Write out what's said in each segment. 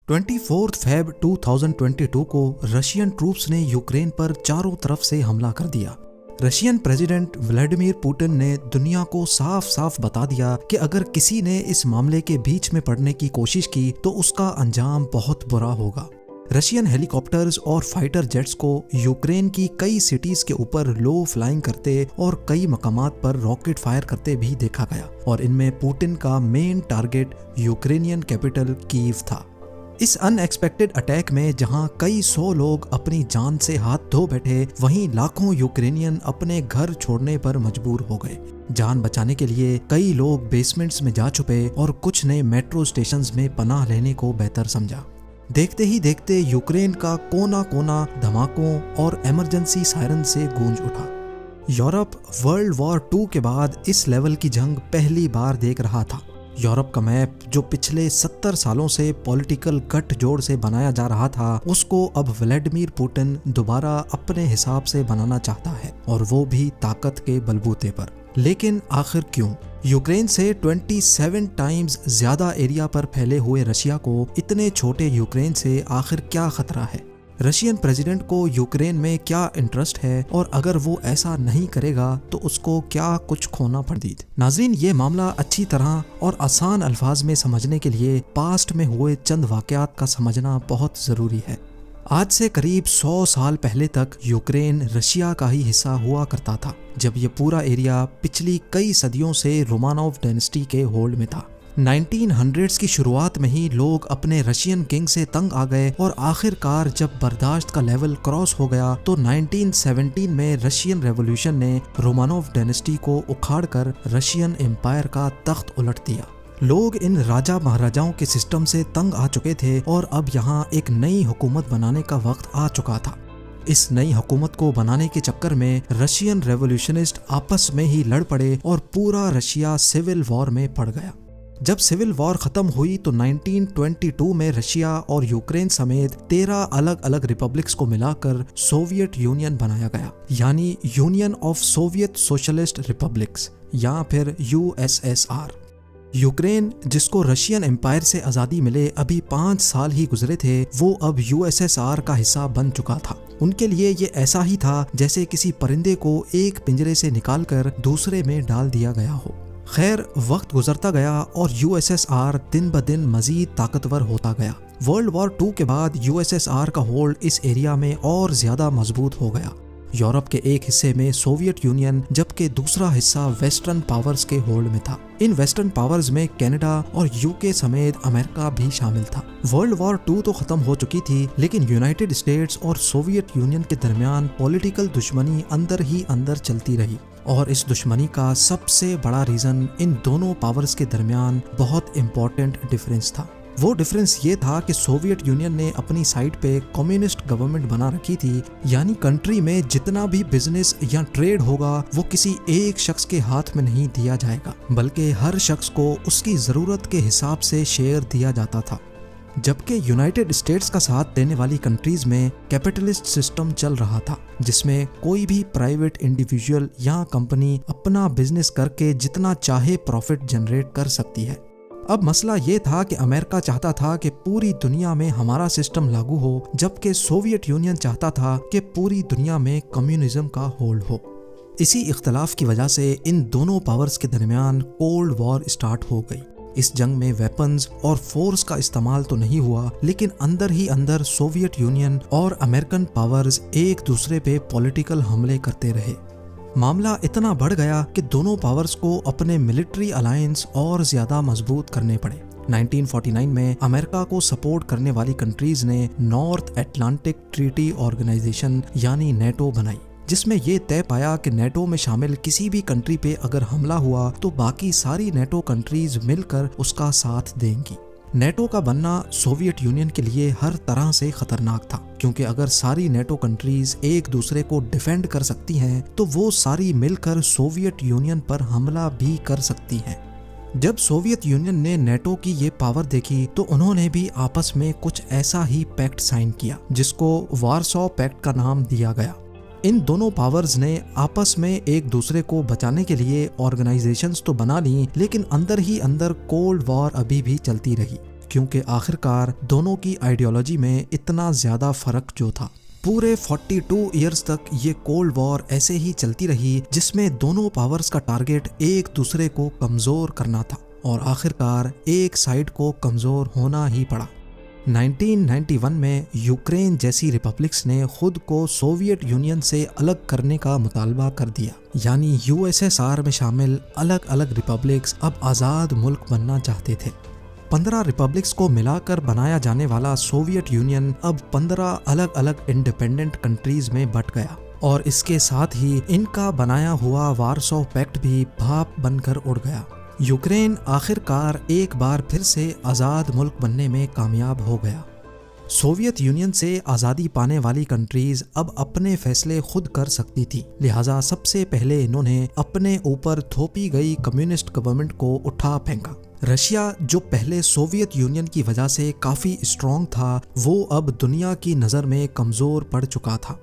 24 Feb 2022 को Russian troops ने Ukraine पर चारों तरफ से हमला कर दिया। रशियन प्रेसिडेंट व्लादिमीर पुतिन ने दुनिया को साफ साफ बता दिया कि अगर किसी ने इस मामले के बीच में पड़ने की कोशिश की तो उसका अंजाम बहुत बुरा होगा। रशियन हेलीकॉप्टर्स और फाइटर जेट्स को यूक्रेन की कई सिटीज के ऊपर लो फ्लाइंग करते और कई मकामात पर रॉकेट फायर करते भी देखा गया और इनमें पुतिन का main target Ukrainian capital Kyiv था। इस अनएक्सपेक्टेड अटैक में जहां कई सौ लोग अपनी जान से हाथ धो बैठे, वहीं लाखों यूक्रेनियन अपने घर छोड़ने पर मजबूर हो गए। जान बचाने के लिए कई लोग बेसमेंट्स में जा छुपे और कुछ ने मेट्रो स्टेशंस में पनाह लेने को बेहतर समझा। देखते ही देखते यूक्रेन का कोना कोना धमाकों और इमरजेंसी सायरन से गूंज उठा। यूरोप वर्ल्ड वॉर 2 के बाद इस लेवल की जंग पहली बार देख रहा था। यूरोप का मैप जो पिछले 70 सालों से पॉलिटिकल गठजोड़ से बनाया जा रहा था, उसको अब व्लादिमीर पुतिन दोबारा अपने हिसाब से बनाना चाहता है, और वो भी ताकत के बलबूते पर। लेकिन आखिर क्यों? यूक्रेन से 27 टाइम्स ज्यादा एरिया पर फैले हुए रशिया को इतने छोटे यूक्रेन से आखिर क्या खतरा है? रशियन प्रेसिडेंट को यूक्रेन में क्या इंटरेस्ट है, और अगर वो ऐसा नहीं करेगा तो उसको क्या कुछ खोना पड़ेगा? नाज़रीन, ये मामला अच्छी तरह और आसान अल्फाज में समझने के लिए पास्ट में हुए चंद वाकयात का समझना बहुत ज़रूरी है। आज से करीब 100 साल पहले तक यूक्रेन रशिया का ही हिस्सा हुआ करता था, जब ये पूरा एरिया पिछली कई सदियों से रोमानोव डायनेस्टी के होल्ड में था। 1900s की शुरुआत में ही लोग अपने रशियन किंग से तंग आ गए, और आखिरकार जब बर्दाश्त का लेवल क्रॉस हो गया तो 1917 में रशियन रेवोल्यूशन ने रोमानोव डायनेस्टी को उखाड़कर रशियन एम्पायर का तख्त उलट दिया। लोग इन राजा महाराजाओं के सिस्टम से तंग आ चुके थे, और अब यहाँ एक नई हुकूमत बनाने का वक्त आ चुका था। इस नई हुकूमत को बनाने के चक्कर में रशियन रेवोल्यूशनिस्ट आपस में ही लड़ पड़े और पूरा रशिया सिविल वॉर में पड़ गया। जब सिविल वॉर खत्म हुई तो 1922 में रशिया और यूक्रेन समेत 13 अलग अलग रिपब्लिक्स को मिलाकर सोवियत यूनियन बनाया गया, यानी union of Soviet socialist republics, या फिर USSR। यूक्रेन, जिसको रशियन एम्पायर से आज़ादी मिले अभी 5 साल ही गुजरे थे, वो अब USSR का हिस्सा बन चुका था। उनके लिए ये ऐसा ही था जैसे किसी परिंदे को एक पिंजरे से निकालकर दूसरे में डाल दिया गया हो। खैर, वक्त गुजरता गया और USSR दिन ब दिन मजीद ताकतवर होता गया। वर्ल्ड वॉर 2 के बाद USSR का होल्ड इस एरिया में और ज्यादा मजबूत हो गया। यूरोप के एक हिस्से में सोवियत यूनियन, जबकि दूसरा हिस्सा वेस्टर्न पावर्स के होल्ड में था। इन वेस्टर्न पावर्स में कनाडा और UK समेत अमेरिका भी शामिल था। वर्ल्ड वॉर 2 तो खत्म हो चुकी थी, लेकिन यूनाइटेड स्टेट्स और सोवियत यूनियन के दरमियान पॉलिटिकल दुश्मनी अंदर ही अंदर चलती रही, और इस दुश्मनी का सबसे बड़ा रीजन इन दोनों पावर्स के दरमियान बहुत इंपॉर्टेंट डिफरेंस था। वो डिफरेंस ये था कि सोवियत यूनियन ने अपनी साइड पे कम्युनिस्ट गवर्नमेंट बना रखी थी, यानी कंट्री में जितना भी बिजनेस या ट्रेड होगा वो किसी एक शख्स के हाथ में नहीं दिया जाएगा, बल्कि हर शख्स को उसकी जरूरत के हिसाब से शेयर दिया जाता था। जबकि यूनाइटेड स्टेट्स का साथ देने वाली कंट्रीज में कैपिटलिस्ट सिस्टम चल रहा था, जिसमें कोई भी प्राइवेट इंडिविजुअल या कंपनी अपना बिजनेस करके जितना चाहे प्रॉफिट जनरेट कर सकती है। अब मसला ये था कि अमेरिका चाहता था कि पूरी दुनिया में हमारा सिस्टम लागू हो, जबकि सोवियत यूनियन चाहता था कि पूरी दुनिया में कम्युनिज्म का होल्ड हो। इसी इख्तलाफ की वजह से इन दोनों पावर्स के दरमियान कोल्ड वॉर स्टार्ट हो गई। इस जंग में वेपन्स और फोर्स का इस्तेमाल तो नहीं हुआ, लेकिन अंदर ही अंदर सोवियत यूनियन और अमेरिकन पावर्स एक दूसरे पे पॉलिटिकल हमले करते रहे। मामला इतना बढ़ गया कि दोनों पावर्स को अपने मिलिट्री अलायंस और ज्यादा मजबूत करने पड़े। 1949 में अमेरिका को सपोर्ट करने वाली कंट्रीज ने नॉर्थ अटलांटिक ट्रीटी ऑर्गेनाइजेशन यानी नेटो बनाई, जिसमें ये तय पाया कि नेटो में शामिल किसी भी कंट्री पे अगर हमला हुआ तो बाकी सारी नेटो कंट्रीज मिलकर उसका साथ देंगी। नेटो का बनना सोवियत यूनियन के लिए हर तरह से खतरनाक था, क्योंकि अगर सारी नेटो कंट्रीज एक दूसरे को डिफेंड कर सकती हैं तो वो सारी मिलकर सोवियत यूनियन पर हमला भी कर सकती हैं। जब सोवियत यूनियन ने नेटो की ये पावर देखी तो उन्होंने भी आपस में कुछ ऐसा ही पैक्ट साइन किया, जिसको वारसॉ पैक्ट का नाम दिया गया। इन दोनों पावर्स ने आपस में एक दूसरे को बचाने के लिए ऑर्गेनाइजेशंस तो बना ली, लेकिन अंदर ही अंदर कोल्ड वॉर अभी भी चलती रही। क्योंकि आखिरकार दोनों की आइडियोलॉजी में इतना ज़्यादा फ़र्क जो था। पूरे 42 ईयर्स तक ये कोल्ड वॉर ऐसे ही चलती रही, जिसमें दोनों पावर्स का टारगेट एक दूसरे को कमज़ोर करना था और आखिरकार एक साइड को कमज़ोर होना ही पड़ा। 1991 में यूक्रेन जैसी रिपब्लिक्स ने खुद को सोवियत यूनियन से अलग करने का मुतालबा कर दिया, यानी यूएसएसआर में शामिल अलग अलग रिपब्लिक्स अब आज़ाद मुल्क बनना चाहते थे। 15 रिपब्लिक्स को मिलाकर बनाया जाने वाला सोवियत यूनियन अब 15 अलग अलग इंडिपेंडेंट कंट्रीज में बंट गया और इसके साथ ही इनका बनाया हुआ वारसो पैक्ट भी भाप बनकर उड़ गया। यूक्रेन आखिरकार एक बार फिर से आज़ाद मुल्क बनने में कामयाब हो गया। सोवियत यूनियन से आज़ादी पाने वाली कंट्रीज अब अपने फैसले खुद कर सकती थी, लिहाजा सबसे पहले इन्होंने अपने ऊपर थोपी गई कम्युनिस्ट गवर्नमेंट को उठा फेंका। रशिया, जो पहले सोवियत यूनियन की वजह से काफ़ी स्ट्रॉन्ग था, वो अब दुनिया की नज़र में कमज़ोर पड़ चुका था।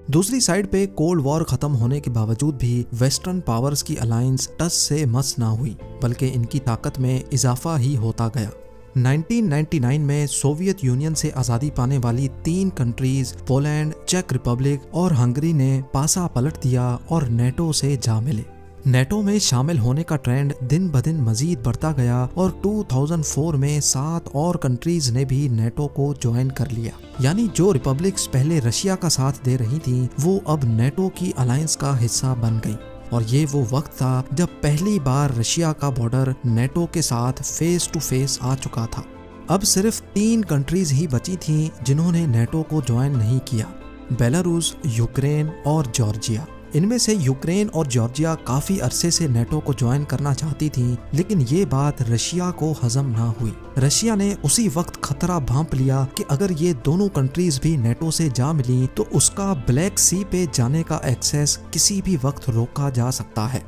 दूसरी साइड पे कोल्ड वॉर खत्म होने के बावजूद भी वेस्टर्न पावर्स की अलायंस टस से मस ना हुई, बल्कि इनकी ताकत में इजाफा ही होता गया। 1999 में सोवियत यूनियन से आज़ादी पाने वाली 3 कंट्रीज पोलैंड, चेक रिपब्लिक और हंगरी ने पासा पलट दिया और नेटो से जा मिले। नेटो में शामिल होने का ट्रेंड दिन ब दिन मजीद बढ़ता गया और 2004 में 7 और कंट्रीज ने भी नेटो को ज्वाइन कर लिया, यानी जो रिपब्लिक्स पहले रशिया का साथ दे रही थी वो अब नेटो की अलायंस का हिस्सा बन गई। और ये वो वक्त था जब पहली बार रशिया का बॉर्डर नेटो के साथ फेस टू फेस आ चुका था। अब सिर्फ 3 कंट्रीज ही बची थीं जिन्होंने नेटो को ज्वाइन नहीं किया, बेलारूस, यूक्रेन और जॉर्जिया। इनमें से यूक्रेन और जॉर्जिया काफ़ी अरसे से नेटो को ज्वाइन करना चाहती थी, लेकिन ये बात रशिया को हजम ना हुई। रशिया ने उसी वक्त खतरा भांप लिया कि अगर ये दोनों कंट्रीज भी नेटो से जा मिली तो उसका ब्लैक सी पे जाने का एक्सेस किसी भी वक्त रोका जा सकता है।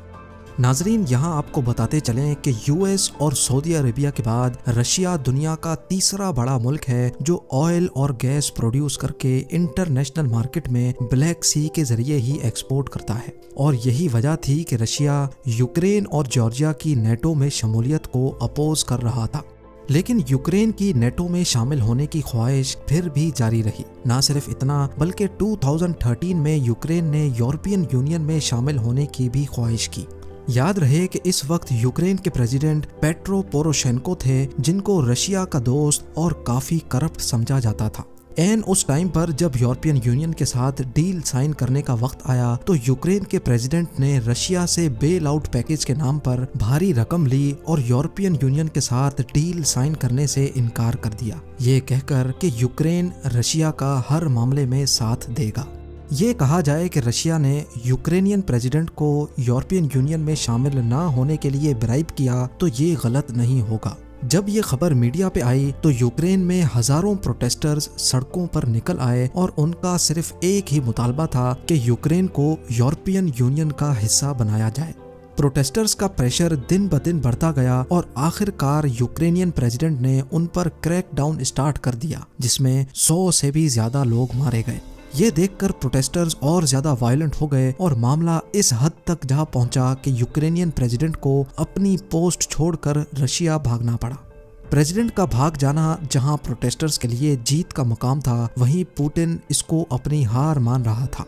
नाजरीन, यहाँ आपको बताते चलें कि यूएस और सऊदी अरेबिया के बाद रशिया दुनिया का तीसरा बड़ा मुल्क है जो ऑयल और गैस प्रोड्यूस करके इंटरनेशनल मार्केट में ब्लैक सी के जरिए ही एक्सपोर्ट करता है। और यही वजह थी कि रशिया यूक्रेन और जॉर्जिया की नेटो में शमूलियत को अपोज कर रहा था। लेकिन यूक्रेन की नेटो में शामिल होने की ख्वाहिश फिर भी जारी रही। ना सिर्फ इतना, बल्कि 2013 में यूक्रेन ने यूरोपियन यूनियन में शामिल होने की भी ख्वाहिश की। याद रहे कि इस वक्त यूक्रेन के प्रेसिडेंट पेट्रो पोरोशेंको थे, जिनको रशिया का दोस्त और काफ़ी करप्ट समझा जाता था। एन उस टाइम पर जब यूरोपियन यूनियन के साथ डील साइन करने का वक्त आया तो यूक्रेन के प्रेसिडेंट ने रशिया से बेल आउट पैकेज के नाम पर भारी रकम ली और यूरोपियन यूनियन के साथ डील साइन करने से इनकार कर दिया, ये कहकर कि यूक्रेन रशिया का हर मामले में साथ देगा। ये कहा जाए कि रशिया ने यूक्रेनियन प्रेसिडेंट को यूरोपियन यूनियन में शामिल ना होने के लिए ब्राइब किया तो ये गलत नहीं होगा। जब ये खबर मीडिया पे आई तो यूक्रेन में हजारों प्रोटेस्टर्स सड़कों पर निकल आए और उनका सिर्फ एक ही मुतालबा था कि यूक्रेन को यूरोपियन यूनियन का हिस्सा बनाया जाए। प्रोटेस्टर्स का प्रेशर दिन ब दिन बढ़ता गया और आखिरकार यूक्रेनियन प्रेसिडेंट ने उन पर क्रैकडाउन स्टार्ट कर दिया, जिसमें 100 से भी ज्यादा लोग मारे गए। ये देखकर प्रोटेस्टर्स और ज्यादा वायलेंट हो गए और मामला इस हद तक जा पहुंचा कि यूक्रेनियन प्रेसिडेंट को अपनी पोस्ट छोड़कर रशिया भागना पड़ा। प्रेसिडेंट का भाग जाना जहां प्रोटेस्टर्स के लिए जीत का मुकाम था, वहीं पुतिन इसको अपनी हार मान रहा था।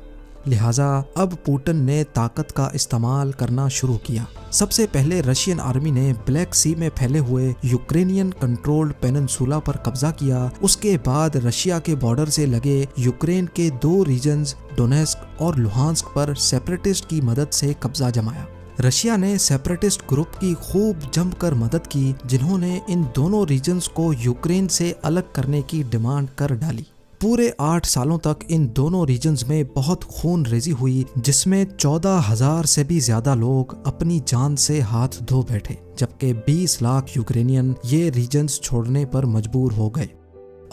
लिहाजा अब पुतिन ने ताकत का इस्तेमाल करना शुरू किया। सबसे पहले रशियन आर्मी ने ब्लैक सी में फैले हुए यूक्रेनियन कंट्रोल्ड पेनिनसुला पर कब्जा किया। उसके बाद रशिया के बॉर्डर से लगे यूक्रेन के 2 रीजन्स डोनेस्क और लुहांस्क पर सेपरेटिस्ट की मदद से कब्जा जमाया। रशिया ने सेपरेटिस्ट ग्रुप की खूब जमकर मदद की, जिन्होंने इन दोनों रीजन्स को यूक्रेन से अलग करने की डिमांड कर डाली। पूरे 8 सालों तक इन दोनों रीजन्स में बहुत खून रेजी हुई, जिसमें 14,000 से भी ज्यादा लोग अपनी जान से हाथ धो बैठे, जबकि 20 लाख यूक्रेनियन ये रीजन्स छोड़ने पर मजबूर हो गए।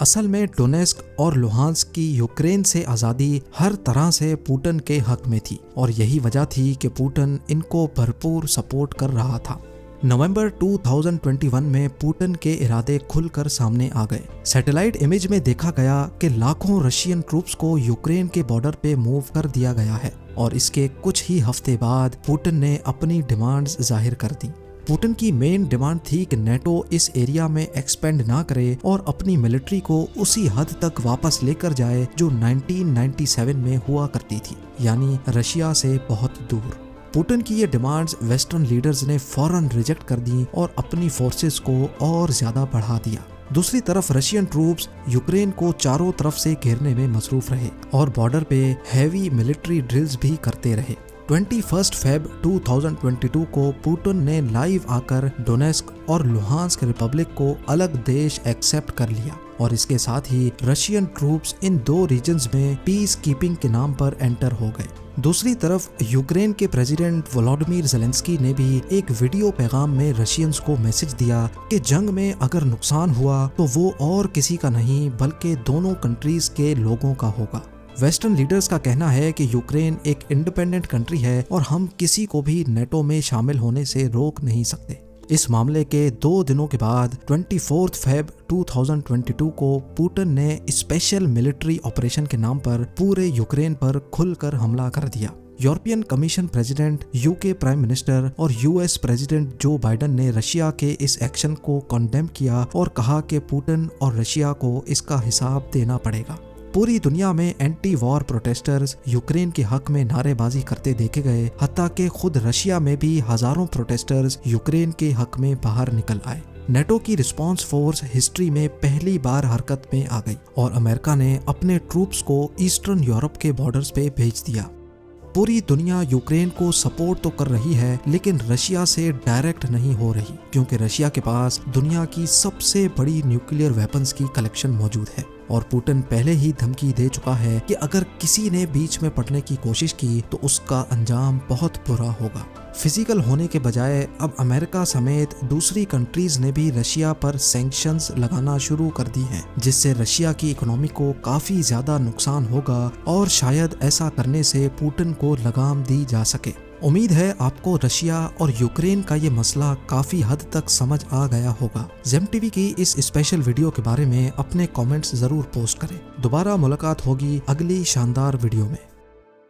असल में डोनेस्क और लुहांस्क की यूक्रेन से आज़ादी हर तरह से पुतिन के हक में थी और यही वजह थी कि पुतिन इनको भरपूर सपोर्ट कर रहा था। नवंबर 2021 में पुतिन के इरादे खुलकर सामने आ गए। सैटेलाइट इमेज में देखा गया कि लाखों रशियन ट्रूप्स को यूक्रेन के बॉर्डर पे मूव कर दिया गया है और इसके कुछ ही हफ्ते बाद पुतिन ने अपनी डिमांड्स जाहिर कर दी। पुतिन की मेन डिमांड थी कि नेटो इस एरिया में एक्सपेंड ना करे और अपनी मिलिट्री को उसी हद तक वापस लेकर जाए जो 1997 में हुआ करती थी, यानी रशिया से बहुत दूर। पुतिन की ये डिमांड्स वेस्टर्न लीडर्स ने फौरन रिजेक्ट कर दी और अपनी फोर्सेस को और ज्यादा बढ़ा दिया। दूसरी तरफ रशियन ट्रूप्स यूक्रेन को चारों तरफ से घेरने में मसरूफ रहे और बॉर्डर पे हैवी मिलिट्री ड्रिल्स भी करते रहे। 21 फेब 2022 को पुतिन ने लाइव आकर डोनेस्क और लुहांस्क रिपब्लिक को अलग देश एक्सेप्ट कर लिया और इसके साथ ही रशियन ट्रूप्स इन दो रीजन्स में पीस कीपिंग के नाम पर एंटर हो गए। दूसरी तरफ यूक्रेन के प्रेसिडेंट वोलोडिमिर ज़ेलेंस्की ने भी एक वीडियो पैगाम में रशियंस को मैसेज दिया कि जंग में अगर नुकसान हुआ तो वो और किसी का नहीं बल्कि दोनों कंट्रीज के लोगों का होगा। वेस्टर्न लीडर्स का कहना है कि यूक्रेन एक इंडिपेंडेंट कंट्री है और हम किसी को भी नेटो में शामिल होने से रोक नहीं सकते। इस मामले के 2 दिनों के बाद 24 फेब 2022 को पुतिन ने स्पेशल मिलिट्री ऑपरेशन के नाम पर पूरे यूक्रेन पर खुलकर हमला कर दिया। European commission president, UK prime minister और यूएस प्रेसिडेंट जो बाइडेन ने रशिया के इस एक्शन को कंडेम किया और कहा कि पुतिन और रशिया को इसका हिसाब देना पड़ेगा। पूरी दुनिया में एंटी वॉर प्रोटेस्टर्स यूक्रेन के हक में नारेबाजी करते देखे गए, हत्ता कि खुद रशिया में भी हजारों प्रोटेस्टर्स यूक्रेन के हक में बाहर निकल आए। नेटो की रिस्पांस फोर्स हिस्ट्री में पहली बार हरकत में आ गई और अमेरिका ने अपने ट्रूप्स को ईस्टर्न यूरोप के बॉर्डर्स पे भेज दिया। पूरी दुनिया यूक्रेन को सपोर्ट तो कर रही है लेकिन रशिया से डायरेक्ट नहीं हो रही, क्योंकि रशिया के पास दुनिया की सबसे बड़ी न्यूक्लियर वेपन्स की कलेक्शन मौजूद है और पुतिन पहले ही धमकी दे चुका है कि अगर किसी ने बीच में पड़ने की कोशिश की तो उसका अंजाम बहुत बुरा होगा। फिजिकल होने के बजाय अब अमेरिका समेत दूसरी कंट्रीज ने भी रशिया पर सैंक्शंस लगाना शुरू कर दी हैं, जिससे रशिया की इकोनॉमी को काफी ज्यादा नुकसान होगा और शायद ऐसा करने से पुतिन को लगाम दी जा सके। उम्मीद है आपको रशिया और यूक्रेन का ये मसला काफी हद तक समझ आ गया होगा। जेम टीवी की इस स्पेशल वीडियो के बारे में अपने कमेंट्स जरूर पोस्ट करें। दोबारा मुलाकात होगी अगली शानदार वीडियो में।